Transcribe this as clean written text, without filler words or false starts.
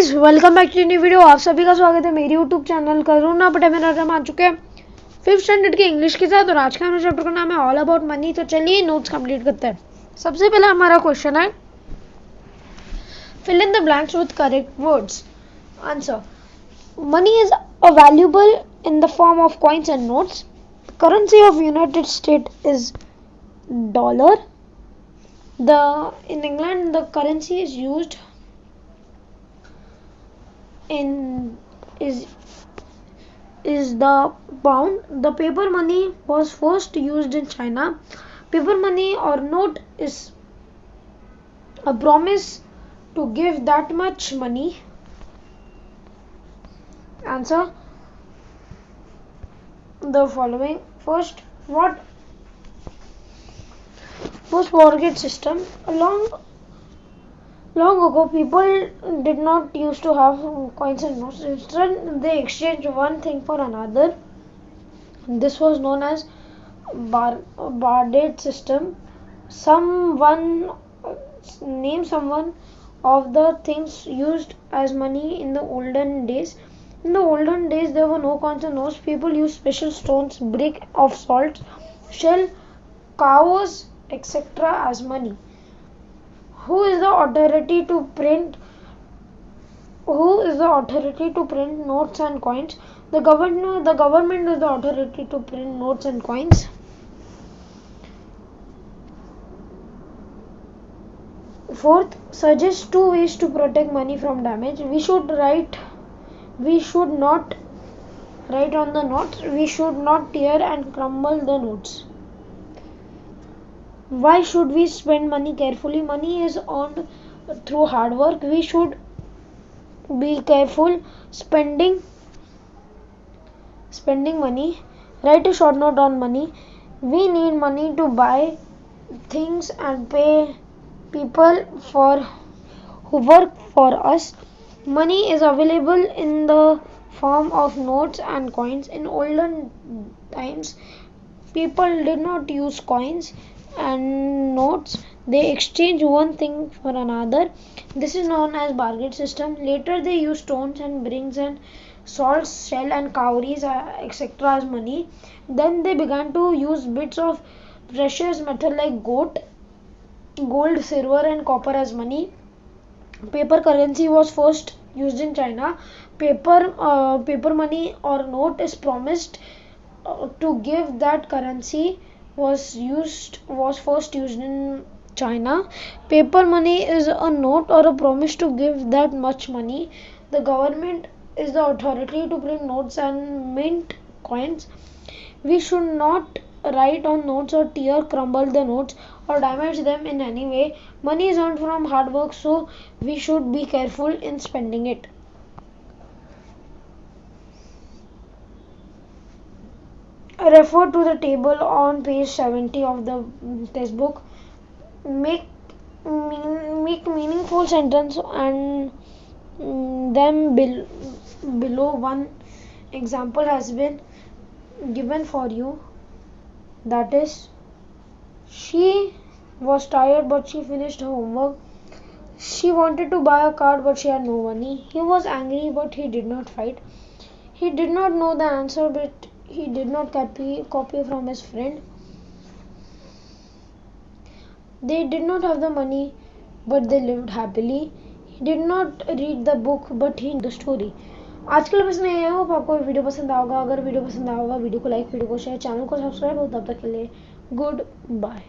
Guys, welcome back to new video. आप सभी का स्वागत है मेरी यूट्यूब चैनल करुणा पटेल। हम आ चुके हैं 5th स्टैंडर्ड के इंग्लिश के साथ और आज का हमारे चैप्टर का नाम है ऑल अबाउट मनी। तो चलिए नोट्स कंप्लीट करते हैं। सबसे पहला हमारा क्वेश्चन है fill in the blanks with correct words. Answer: money is a valuable in the form of coins and notes. Currency of United State is dollar. In England the currency is used in is the pound. The paper money was first used in China. Paper money or note is a promise to give that much money. Answer the following. First, what was mortgage system? Long ago, people did not used to have coins and notes. Instead, they exchanged one thing for another. This was known as barter system. Name someone of the things used as money in the olden days. In the olden days, there were no coins and notes. People used special stones, brick of salt, shell, cows, etc. as money. Who is the authority to print notes and coins? The government is the authority to print notes and coins. Fourth, suggest 2 ways to protect money from damage. We should not write on the notes. We should not tear and crumble the notes. Why should we spend money carefully? Money is earned through hard work. We should be careful spending money. Write a short note on money. We need money to buy things and pay people who work for us. Money is available in the form of notes and coins. In olden times, people did not use coins and notes. They exchange one thing for another. This is known as barter system. Later they used stones and bricks and salt, shell and cowries, etc. as money. Then they began to use bits of precious metal like gold, silver and copper as money. Paper currency was first used in China. Paper money or note is promised to give that currency was first used in China. Paper money is a note or a promise to give that much money. The government is the authority to print notes and mint coins. We should not write on notes or tear, crumble the notes or damage them in any way. Money is earned from hard work, so we should be careful in spending it. Refer to the table on page 70 of the textbook. Make meaningful sentence and them below. One example has been given for you, that is, she was tired but she finished her homework. She wanted to buy a card but she had no money. He was angry but he did not fight. He did not know the answer but he did not copy from his friend. They did not have the money but they lived happily. He did not read the book but he knew the story. आज के लिए बस नहीं है। Hope आपको video पसंद आएगा। अगर वीडियो पसंद आएगा वीडियो को लाइक, वीडियो को शेयर, चैनल को सब्सक्राइब हो। तब तक के लिए गुड बाय।